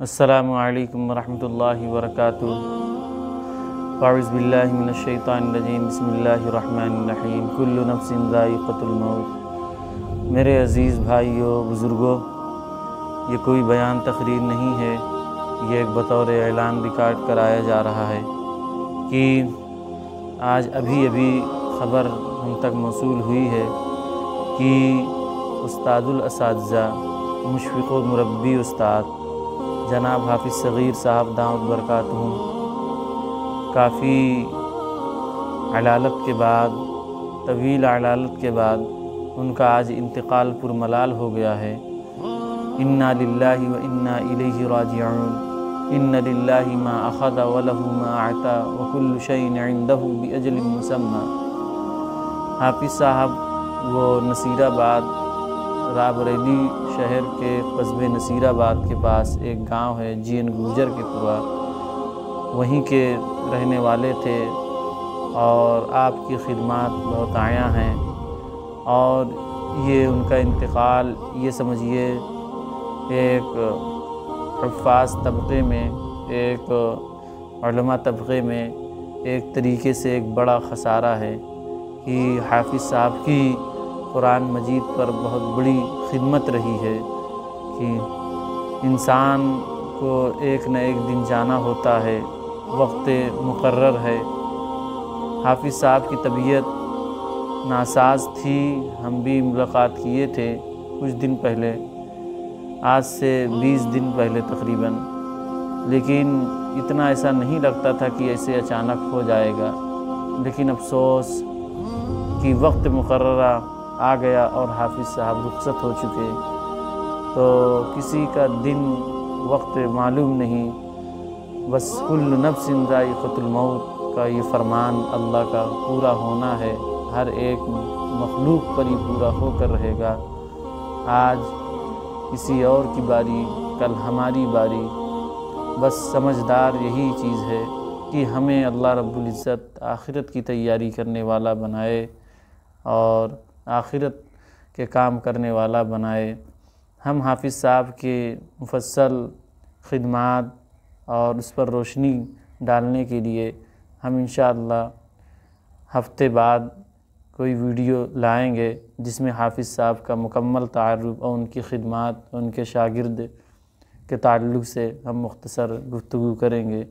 السلام علیکم ورحمۃ اللہ وبرکاتہ۔ اعوذ باللہ من الشیطان الرجیم، بسم اللہ الرحمن الرحیم۔ کل نفس ذائقۃ الموت۔ میرے عزیز بھائیوں، بزرگوں، یہ کوئی بیان تقریر نہیں ہے، یہ ایک بطور اعلان ریکارڈ کرایا جا رہا ہے کہ آج ابھی خبر ہم تک موصول ہوئی ہے کہ استاد الاساتذہ، مشفق و مربی استاد جناب حافظ صغیر صاحب دامت برکاتہم کافی علالت کے بعد، طویل علالت کے بعد ان کا آج انتقال پرملال ہو گیا ہے۔ انا للہ و انا الیہ راجعون۔ ان للہ ما اخذ ولہ ما اعطى وکل شیء عنده باجل مسمى۔ حافظ صاحب وہ نصیر آباد، رابریلی شہر کے قصبے نصیر آباد کے پاس ایک گاؤں ہے جی این گوجر کے پورا، وہیں کے رہنے والے تھے اور آپ کی خدمات بہت عایا ہیں، اور یہ ان کا انتقال یہ سمجھیے ایک حفاظ طبقے میں، ایک علماء طبقے میں ایک طریقے سے ایک بڑا خسارہ ہے کہ حافظ صاحب کی قرآن مجید پر بہت بڑی خدمت رہی ہے کہ انسان کو ایک نہ ایک دن جانا ہوتا ہے، وقت مقرر ہے۔ حافظ صاحب کی طبیعت ناساز تھی، ہم بھی ملاقات کیے تھے کچھ دن پہلے، آج سے 20 دن پہلے تقریباً، لیکن اتنا ایسا نہیں لگتا تھا کہ ایسے اچانک ہو جائے گا، لیکن افسوس کہ وقت مقررہ آ گیا اور حافظ صاحب رخصت ہو چکے، تو کسی کا دن وقت معلوم نہیں، بس کل نفس ذائقۃ الموت کا یہ فرمان اللہ کا پورا ہونا ہے، ہر ایک مخلوق پر ہی پورا ہو کر رہے گا۔ آج کسی اور کی باری، کل ہماری باری، بس سمجھدار یہی چیز ہے کہ ہمیں اللہ رب العزت آخرت کی تیاری کرنے والا بنائے اور آخرت کے کام کرنے والا بنائے۔ ہم حافظ صاحب کے مفصل خدمات اور اس پر روشنی ڈالنے کے لیے ہم انشاءاللہ ہفتے بعد کوئی ویڈیو لائیں گے جس میں حافظ صاحب کا مکمل تعارف اور ان کی خدمات، ان کے شاگرد کے تعلق سے ہم مختصر گفتگو کریں گے۔